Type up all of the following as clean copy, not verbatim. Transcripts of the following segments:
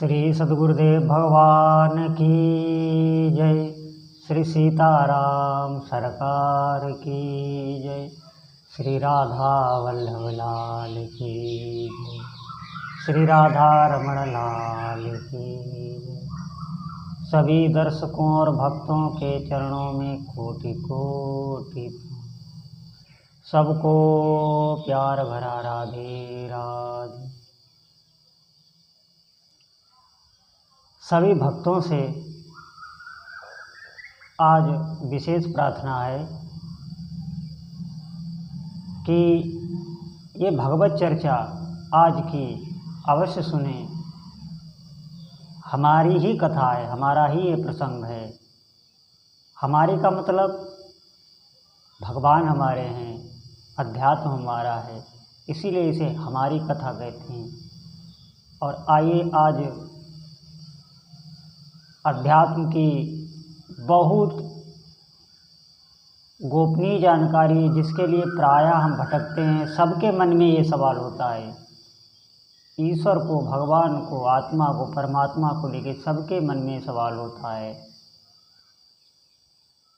श्री सद्गुरुदेव भगवान की जय। श्री सीताराम सरकार की जय। श्री राधा वल्लभ लाल की जय। श्री राधा रमण लाल की जय। सभी दर्शकों और भक्तों के चरणों में कोटि कोटि सबको प्यार भरा राधे राधे। सभी भक्तों से आज विशेष प्रार्थना है कि ये भगवत चर्चा आज की अवश्य सुने। हमारी ही कथा है, हमारा ही ये प्रसंग है। हमारी का मतलब भगवान हमारे हैं, अध्यात्म हमारा है, इसीलिए इसे हमारी कथा कहते हैं। और आइए आज अध्यात्म की बहुत गोपनीय जानकारी, जिसके लिए प्रायः हम भटकते हैं। सबके मन में ये सवाल होता है, ईश्वर को, भगवान को, आत्मा को, परमात्मा को लेकर सबके मन में सवाल होता है।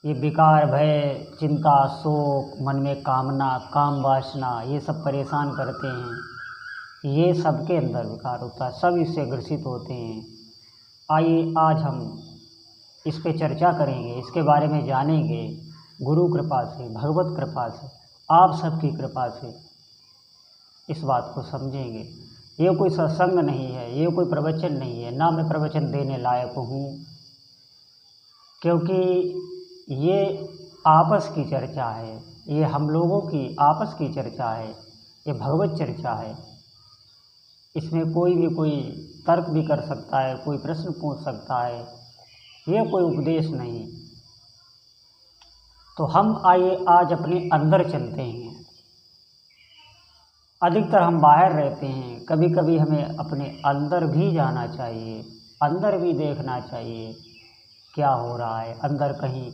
ये विकार, भय, चिंता, शोक, मन में कामना, काम वासना, ये सब परेशान करते हैं। ये सबके अंदर विकार होता है, सब इससे ग्रसित होते हैं। आइए आज हम इस पे चर्चा करेंगे, इसके बारे में जानेंगे। गुरु कृपा से, भगवत कृपा से, आप सबकी कृपा से इस बात को समझेंगे। ये कोई सत्संग नहीं है, ये कोई प्रवचन नहीं है, ना मैं प्रवचन देने लायक हूँ, क्योंकि ये आपस की चर्चा है, ये हम लोगों की आपस की चर्चा है, ये भगवत चर्चा है। इसमें कोई भी कोई तर्क भी कर सकता है, कोई प्रश्न पूछ सकता है, ये कोई उपदेश नहीं। तो हम आइए आज अपने अंदर चलते हैं। अधिकतर हम बाहर रहते हैं, कभी कभी हमें अपने अंदर भी जाना चाहिए, अंदर भी देखना चाहिए क्या हो रहा है। अंदर कहीं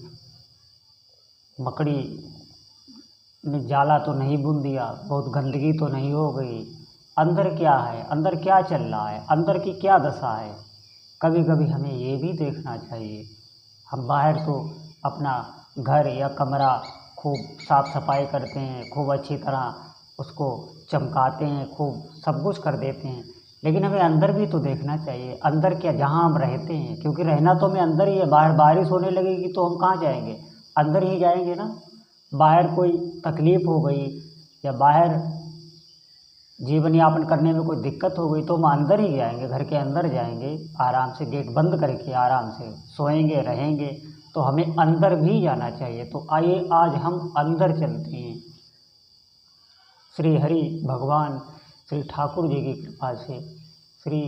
मकड़ी ने जाला तो नहीं बुन दिया, बहुत गंदगी तो नहीं हो गई। अंदर क्या है, अंदर क्या चल रहा है, अंदर की क्या दशा है, कभी कभी हमें ये भी देखना चाहिए। हम बाहर तो अपना घर या कमरा खूब साफ़ सफाई करते हैं, खूब अच्छी तरह उसको चमकाते हैं, खूब सब कुछ कर देते हैं, लेकिन हमें अंदर भी तो देखना चाहिए। अंदर क्या, जहाँ हम रहते हैं, क्योंकि रहना तो हमें अंदर ही है। बाहर बारिश होने लगेगी तो हम कहाँ जाएंगे, अंदर ही जाएंगे ना। बाहर कोई तकलीफ़ हो गई या बाहर जीवन यापन करने में कोई दिक्कत हो गई तो हम अंदर ही जाएंगे, घर के अंदर जाएंगे, आराम से गेट बंद करके आराम से सोएंगे रहेंगे। तो हमें अंदर भी जाना चाहिए। तो आइए आज हम अंदर चलते हैं। श्री हरि भगवान श्री ठाकुर जी की कृपा से, श्री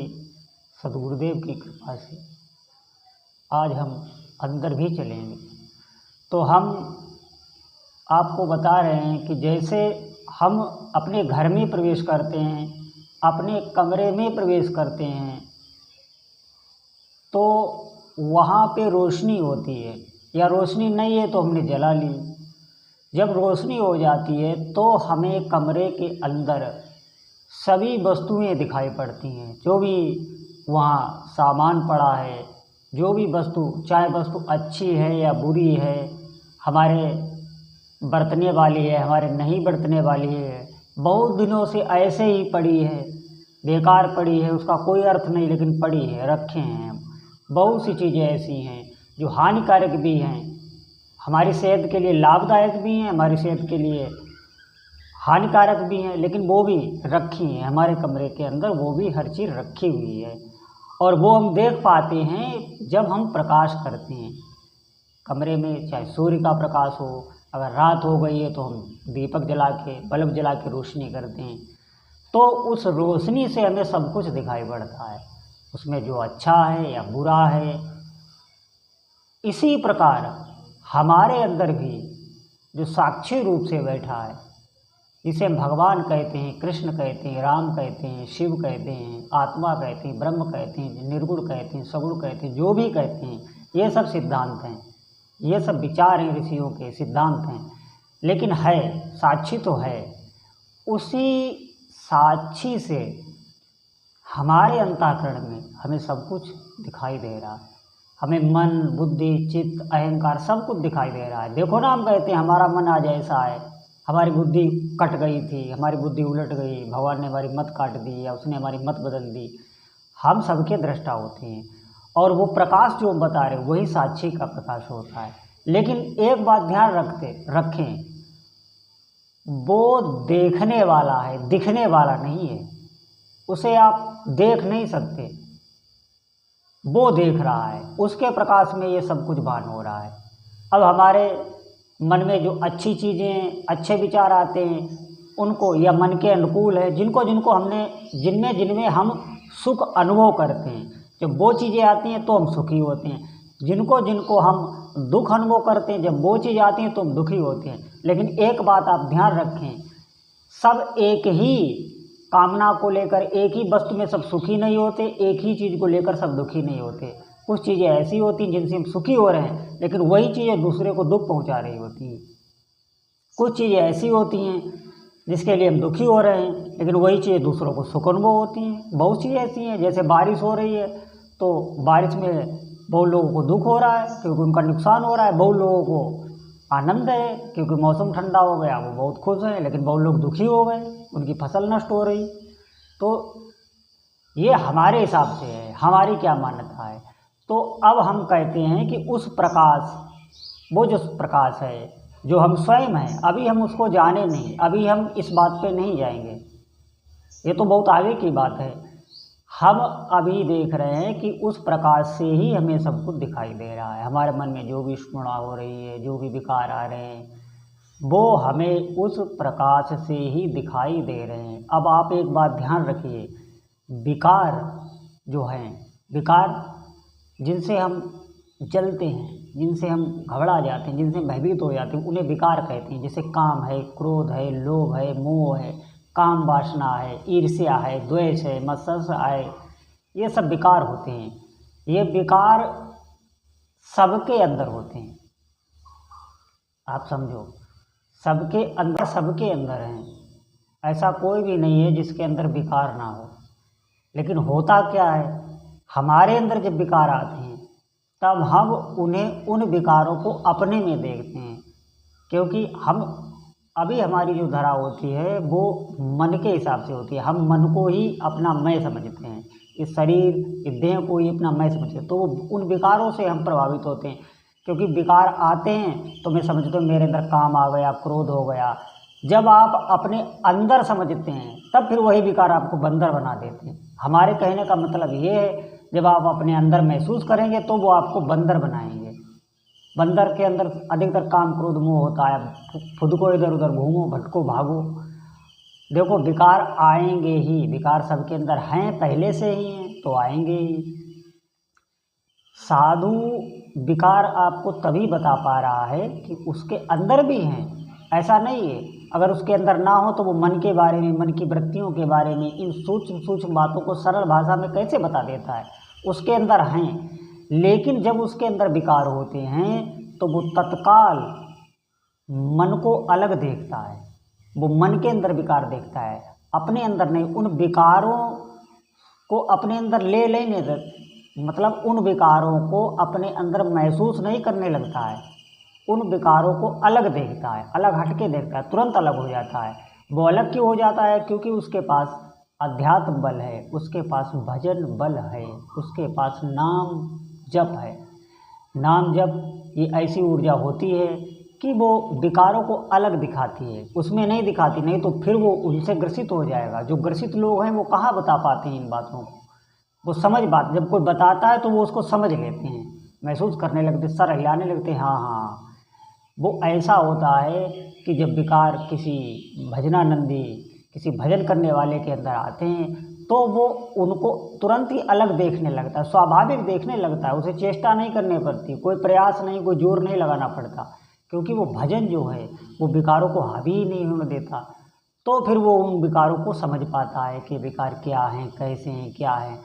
सद्गुरुदेव की कृपा से आज हम अंदर भी चलेंगे। तो हम आपको बता रहे हैं कि जैसे हम अपने घर में प्रवेश करते हैं, अपने कमरे में प्रवेश करते हैं, तो वहाँ पे रोशनी होती है, या रोशनी नहीं है तो हमने जला ली। जब रोशनी हो जाती है तो हमें कमरे के अंदर सभी वस्तुएं दिखाई पड़ती हैं। जो भी वहाँ सामान पड़ा है, जो भी वस्तु, चाहे वस्तु अच्छी है या बुरी है, हमारे बरतने वाली है, हमारे नहीं बरतने वाली है, बहुत दिनों से ऐसे ही पड़ी है, बेकार पड़ी है, उसका कोई अर्थ नहीं, लेकिन पड़ी है, रखे हैं हम। बहुत सी चीज़ें ऐसी हैं जो हानिकारक भी हैं, हमारी सेहत के लिए लाभदायक भी हैं, हमारी सेहत के लिए हानिकारक भी हैं, लेकिन वो भी रखी हैं हमारे कमरे के अंदर। वो भी हर चीज़ रखी हुई है, और वो हम देख पाते हैं जब हम प्रकाश करते हैं कमरे में। चाहे सूर्य का प्रकाश हो, अगर रात हो गई है तो हम दीपक जला के, बल्ब जला के रोशनी करते हैं, तो उस रोशनी से हमें सब कुछ दिखाई पड़ता है, उसमें जो अच्छा है या बुरा है। इसी प्रकार हमारे अंदर भी जो साक्षी रूप से बैठा है, जिसे हम भगवान कहते हैं, कृष्ण कहते हैं, राम कहते हैं, शिव कहते हैं, आत्मा कहते हैं, ब्रह्म कहते हैं, निर्गुण कहते हैं, सगुण कहते हैं, जो भी कहते हैं, ये सब सिद्धांत हैं, ये सब विचार हैं, ऋषियों के सिद्धांत हैं। लेकिन है, साक्षी तो है। उसी साक्षी से हमारे अंतःकरण में हमें सब कुछ दिखाई दे रहा है। हमें मन, बुद्धि, चित्त, अहंकार सब कुछ दिखाई दे रहा है। देखो ना, हम कहते हैं हमारा मन आज ऐसा है, हमारी बुद्धि कट गई थी, हमारी बुद्धि उलट गई, भगवान ने हमारी मत काट दी या उसने हमारी मत बदल दी। हम सबके दृष्टा होते हैं और वो प्रकाश जो बता रहे वही साक्षी का प्रकाश होता है। लेकिन एक बात ध्यान रखें, वो देखने वाला है, दिखने वाला नहीं है। उसे आप देख नहीं सकते, वो देख रहा है, उसके प्रकाश में ये सब कुछ भान हो रहा है। अब हमारे मन में जो अच्छी चीज़ें, अच्छे विचार आते हैं उनको, या मन के अनुकूल है, जिनमें हम सुख अनुभव करते हैं, जब वो चीज़ें आती हैं तो हम सुखी होते हैं। जिनको हम दुख अनुभव करते हैं, जब वो चीज़ आती हैं तो हम दुखी होते हैं। लेकिन एक बात आप ध्यान रखें, सब एक ही कामना को लेकर, एक ही वस्तु में सब सुखी नहीं होते, एक ही चीज़ को लेकर सब दुखी नहीं होते। कुछ चीज़ें ऐसी होती हैं जिनसे हम सुखी हो रहे हैं, लेकिन वही चीज़ें दूसरे को दुख पहुंचा रही होती हैं। कुछ चीज़ें ऐसी होती हैं जिसके लिए हम दुखी हो रहे हैं, लेकिन वही चीज़ें दूसरों को सुख अनुभव होती हैं। बहुत चीज़ें ऐसी हैं, जैसे बारिश हो रही है तो बारिश में बहुत लोगों को दुख हो रहा है क्योंकि उनका नुकसान हो रहा है, बहुत लोगों को आनंद है क्योंकि मौसम ठंडा हो गया, वो बहुत खुश हैं। लेकिन बहुत लोग दुखी हो गए, उनकी फसल नष्ट हो रही। तो ये हमारे हिसाब से है, हमारी क्या मान्यता है। तो अब हम कहते हैं कि उस प्रकाश, वो जो प्रकाश है जो हम स्वयं हैं, अभी हम उसको जाने नहीं, अभी हम इस बात पे नहीं जाएंगे, ये तो बहुत आगे की बात है। हम अभी देख रहे हैं कि उस प्रकाश से ही हमें सब कुछ दिखाई दे रहा है। हमारे मन में जो भी स्फुरणा हो रही है, जो भी विकार आ रहे हैं, वो हमें उस प्रकाश से ही दिखाई दे रहे हैं। अब आप एक बात ध्यान रखिए, विकार जो हैं, विकार जिनसे हम जलते हैं, जिनसे हम घबरा जाते हैं, जिनसे भयभीत हो जाते हैं, उन्हें विकार कहते हैं। जैसे काम है, क्रोध है, लोभ है, मोह है, काम वासना है, ईर्ष्या है, द्वेष है, मत्सर है, ये सब विकार होते हैं। ये विकार सबके अंदर होते हैं, आप समझो, सबके अंदर हैं। ऐसा कोई भी नहीं है जिसके अंदर विकार ना हो। लेकिन होता क्या है, हमारे अंदर जब विकार आते हैं तब हम उन विकारों को अपने में देखते हैं, क्योंकि हम अभी हमारी जो धरा होती है वो मन के हिसाब से होती है। हम मन को ही अपना मैं समझते हैं, इस शरीर, इस देह को ही अपना मैं समझते हैं। तो उन विकारों से हम प्रभावित होते हैं, क्योंकि विकार आते हैं तो मैं समझता हूँ मेरे अंदर काम आ गया, क्रोध हो गया। जब आप अपने अंदर समझते हैं तब फिर वही विकार आपको बंदर बना देते हैं। हमारे कहने का मतलब ये है, जब आप अपने अंदर महसूस करेंगे तो वो आपको बंदर बनाएंगे। बंदर के अंदर अधिकतर काम, क्रोध, मोह होता है। खुद को इधर उधर घूमो, भटको, भागो। देखो, विकार आएंगे ही, विकार सबके अंदर हैं, पहले से ही हैं तो आएंगे ही। साधु विकार आपको तभी बता पा रहा है कि उसके अंदर भी हैं, ऐसा नहीं है। अगर उसके अंदर ना हो तो वो मन के बारे में, मन की वृत्तियों के बारे में, इन सूक्ष्म बातों को सरल भाषा में कैसे बता देता है। उसके अंदर हैं, लेकिन जब उसके अंदर विकार होते हैं तो वो तत्काल मन को अलग देखता है। वो मन के अंदर विकार देखता है, अपने अंदर नहीं। उन विकारों को अपने अंदर ले लेने तक, मतलब उन विकारों को अपने अंदर महसूस नहीं करने लगता है। उन विकारों को अलग देखता है, अलग हटके देखता है, तुरंत अलग हो जाता है। वो अलग क्यों हो जाता है? क्योंकि उसके पास अध्यात्म बल है, उसके पास भजन बल है, उसके पास नाम जप है। नाम जप ये ऐसी ऊर्जा होती है कि वो विकारों को अलग दिखाती है, उसमें नहीं दिखाती, नहीं तो फिर वो उनसे ग्रसित हो जाएगा। जो ग्रसित लोग हैं वो कहाँ बता पाते हैं इन बातों को। वो समझ बात, जब कोई बताता है तो वो उसको समझ लेते हैं, महसूस करने लगते, सर हिलाने लगते हैं, हाँ हाँ। वो ऐसा होता है कि जब विकार किसी भजनानंदी, किसी भजन करने वाले के अंदर आते हैं तो वो उनको तुरंत ही अलग देखने लगता है, स्वाभाविक देखने लगता है। उसे चेष्टा नहीं करनी पड़ती, कोई प्रयास नहीं, कोई जोर नहीं लगाना पड़ता, क्योंकि वो भजन जो है वो विकारों को हावी ही नहीं होने देता। तो फिर वो उन विकारों को समझ पाता है कि विकार क्या हैं, कैसे हैं, क्या है।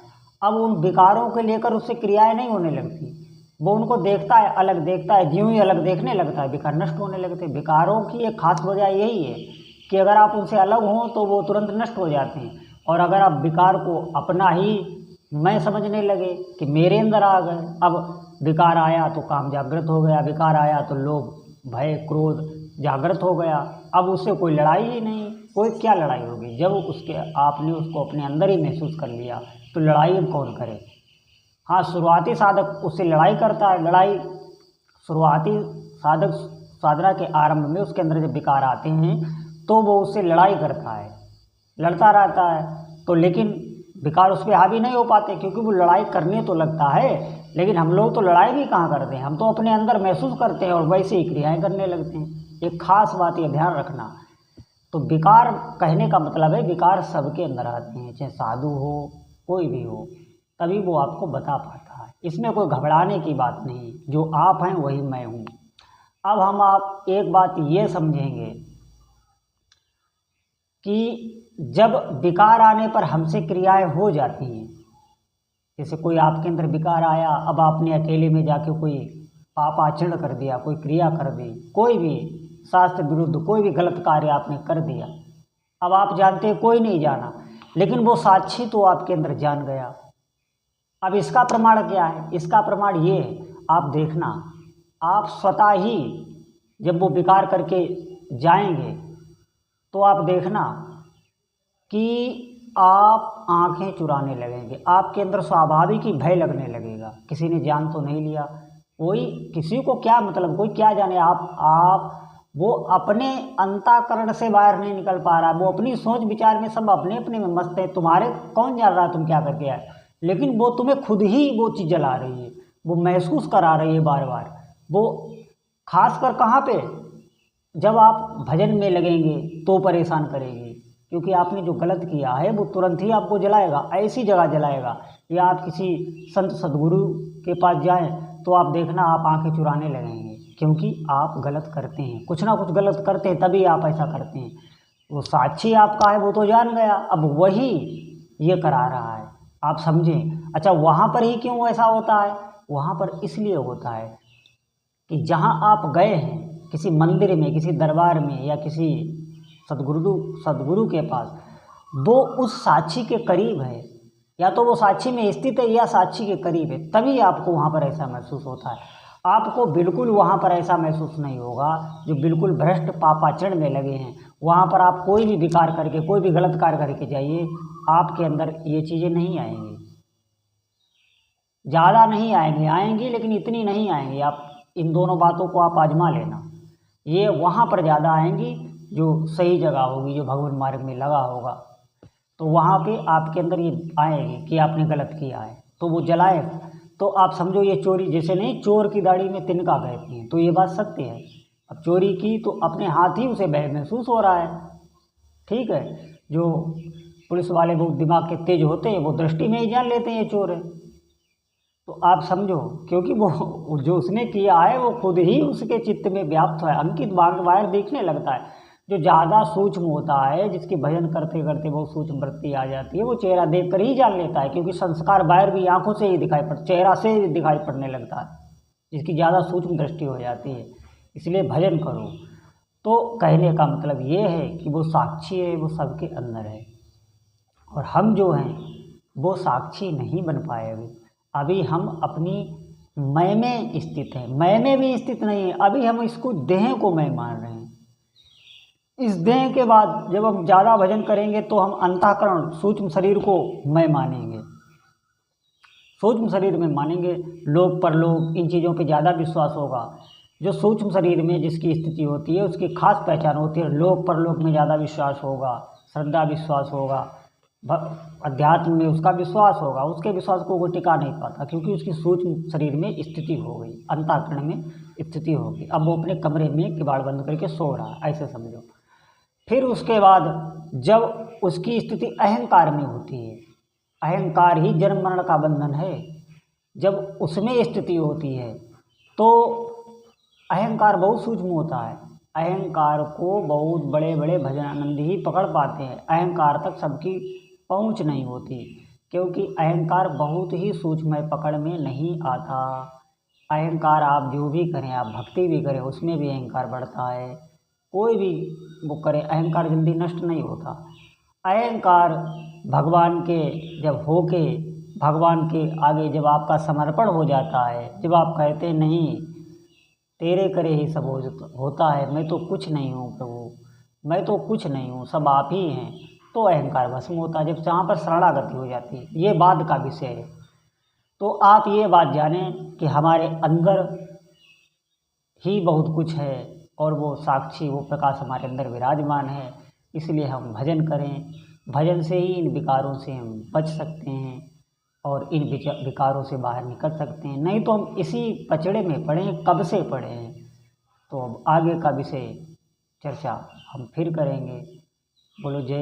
अब उन विकारों को लेकर उससे क्रियाएं नहीं होने लगती, वो उनको देखता है, अलग देखता है। ज्यों ही अलग देखने लगता है विकार नष्ट होने लगते हैं। विकारों की एक खास वजह यही है कि अगर आप उनसे अलग हों तो वो तुरंत नष्ट हो जाते हैं, और अगर आप विकार को अपना ही मैं समझने लगे कि मेरे अंदर आ गए, अब विकार आया तो काम जागृत हो गया, विकार आया तो लोभ भय क्रोध जागृत हो गया, अब उससे कोई लड़ाई ही नहीं, कोई क्या लड़ाई होगी। जब उसके आपने उसको अपने अंदर ही महसूस कर लिया तो लड़ाई अब कौन करे। हाँ, शुरुआती साधक उससे लड़ाई करता है, लड़ाई शुरुआती साधक साधना के आरंभ में उसके अंदर जब विकार आते हैं तो वो उससे लड़ाई करता है, लड़ता रहता है। तो लेकिन विकार उस पर हावी नहीं हो पाते, क्योंकि वो लड़ाई करने तो लगता है, लेकिन हम लोग तो लड़ाई भी कहाँ करते हैं, हम तो अपने अंदर महसूस करते हैं और वैसे ही क्रियाएं करने लगते हैं। एक खास बात ये ध्यान रखना। तो विकार कहने का मतलब है विकार सबके अंदर आते हैं, चाहे साधु हो कोई भी हो, तभी वो आपको बता पाता है। इसमें कोई घबराने की बात नहीं, जो आप हैं वही मैं हूँ। अब हम आप एक बात ये समझेंगे कि जब विकार आने पर हमसे क्रियाएं हो जाती हैं, जैसे कोई आपके अंदर विकार आया, अब आपने अकेले में जाके कोई पाप आचरण कर दिया, कोई क्रिया कर दी, कोई भी शास्त्र विरुद्ध कोई भी गलत कार्य आपने कर दिया। अब आप जानते हैं कोई नहीं जाना, लेकिन वो साक्षी तो आपके अंदर जान गया। अब इसका प्रमाण क्या है? इसका प्रमाण ये है, आप देखना, आप स्वतः ही जब वो विकार करके जाएंगे तो आप देखना कि आप आंखें चुराने लगेंगे, आपके अंदर स्वाभाविक ही भय लगने लगेगा। किसी ने जान तो नहीं लिया, कोई किसी को क्या मतलब, कोई क्या जाने। आप वो अपने अंतःकरण से बाहर नहीं निकल पा रहा, वो अपनी सोच विचार में सब अपने अपने में मस्त है, तुम्हारे कौन जान रहा तुम क्या करके आए। लेकिन वो तुम्हें खुद ही वो चीज़ जला रही है, वो महसूस करा रही है बार बार। वो खास कर कहाँ पे, जब आप भजन में लगेंगे तो परेशान करेगी, क्योंकि आपने जो गलत किया है वो तुरंत ही आपको जलाएगा, ऐसी जगह जलाएगा। या आप किसी संत सदगुरु के पास जाएं तो आप देखना आप आंखें चुराने लगेंगे, क्योंकि आप गलत करते हैं, कुछ ना कुछ गलत करते हैं, तभी आप ऐसा करते हैं। वो साक्षी आपका है, वो तो जान गया, अब वही ये करा रहा है, आप समझें। अच्छा, वहाँ पर ही क्यों ऐसा होता है? वहाँ पर इसलिए होता है कि जहाँ आप गए हैं किसी मंदिर में, किसी दरबार में, या किसी सदगुरु के पास, वो उस साक्षी के करीब है, या तो वो साक्षी में स्थित है या साक्षी के करीब है, तभी आपको वहाँ पर ऐसा महसूस होता है। आपको बिल्कुल वहाँ पर ऐसा महसूस नहीं होगा। जो बिल्कुल भ्रष्ट पापाचरण में लगे हैं, वहाँ पर आप कोई भी विकार करके, कोई भी गलत कार्य करके जाइए, आपके अंदर ये चीज़ें नहीं आएंगी, ज़्यादा नहीं आएंगी, आएंगी लेकिन इतनी नहीं आएंगी। आप इन दोनों बातों को आप आजमा लेना, ये वहाँ पर ज़्यादा आएंगी जो सही जगह होगी, जो भगवान मार्ग में लगा होगा, तो वहाँ पे आपके अंदर ये आएगी कि आपने गलत किया है, तो वो जलाएगा। तो आप समझो ये चोरी, जैसे नहीं चोर की दाढ़ी में तिनका कहते हैं, तो ये बात सत्य है। अब चोरी की तो अपने हाथ ही उसे भय महसूस हो रहा है, ठीक है। जो पुलिस वाले बहुत दिमाग के तेज होते हैं, वो दृष्टि में ही जान लेते हैं ये चोर है। तो आप समझो, क्योंकि वो जो उसने किया है वो खुद ही उसके चित्त में व्याप्त है, अंकित बाहर दिखने लगता है। जो ज़्यादा सूक्ष्म होता है, जिसकी भजन करते करते बहुत सूक्ष्म वृत्ति आ जाती है, वो चेहरा देख कर ही जान लेता है, क्योंकि संस्कार बाहर भी आंखों से ही दिखाई चेहरा से ही दिखाई पड़ने लगता है, जिसकी ज़्यादा सूक्ष्म दृष्टि हो जाती है। इसलिए भजन करो। तो कहने का मतलब ये है कि वो साक्षी है, वो सबके अंदर है, और हम जो हैं वो साक्षी नहीं बन पाए अभी हम अपनी मैं में स्थित हैं, मैं में भी स्थित नहीं है। अभी हम इसको देह को मैं मान रहे हैं। इस देह के बाद जब हम ज़्यादा भजन करेंगे तो हम अंतःकरण सूक्ष्म शरीर को मैं मानेंगे, सूक्ष्म शरीर में मानेंगे। लोक परलोक इन चीज़ों पे ज़्यादा विश्वास होगा। जो सूक्ष्म शरीर में जिसकी स्थिति होती है उसकी खास पहचान होती है। लोक परलोक में ज़्यादा विश्वास होगा, श्रद्धा विश्वास होगा, अध्यात्म में उसका विश्वास होगा। उसके विश्वास को वो टिका नहीं पाता, क्योंकि उसकी सूक्ष्म शरीर में स्थिति हो गई, अंतःकरण में स्थिति होगी। अब वो अपने कमरे में किवाड़ बंद करके सो रहा है, ऐसे समझो। फिर उसके बाद जब उसकी स्थिति अहंकार में होती है, अहंकार ही जन्म मरण का बंधन है, जब उसमें स्थिति होती है तो अहंकार बहुत सूक्ष्म होता है। अहंकार को बहुत बड़े बड़े भजनानंद ही पकड़ पाते हैं, अहंकार तक सबकी पहुंच नहीं होती, क्योंकि अहंकार बहुत ही सूक्ष्म है, पकड़ में नहीं आता। अहंकार आप जो भी करें, आप भक्ति भी करें, उसमें भी अहंकार बढ़ता है। कोई भी वो करे, अहंकार जल्दी नष्ट नहीं होता। अहंकार भगवान के जब होके भगवान के आगे जब आपका समर्पण हो जाता है, जब आप कहते नहीं तेरे करे ही सब होता है, मैं तो कुछ नहीं हूँ प्रभु, मैं तो कुछ नहीं हूँ, सब आप ही हैं, तो अहंकार भस्म होता है। जब जहाँ पर शरणागति हो जाती है, ये बाद का विषय है। तो आप ये बात जानें कि हमारे अंदर ही बहुत कुछ है और वो साक्षी, वो प्रकाश हमारे अंदर विराजमान है। इसलिए हम भजन करें, भजन से ही इन विकारों से हम बच सकते हैं और इन विकारों से बाहर निकल सकते हैं। नहीं तो हम इसी पचड़े में पड़े हैं, कब से पड़े हैं। तो अब आगे का विषय चर्चा हम फिर करेंगे। बोलो जय।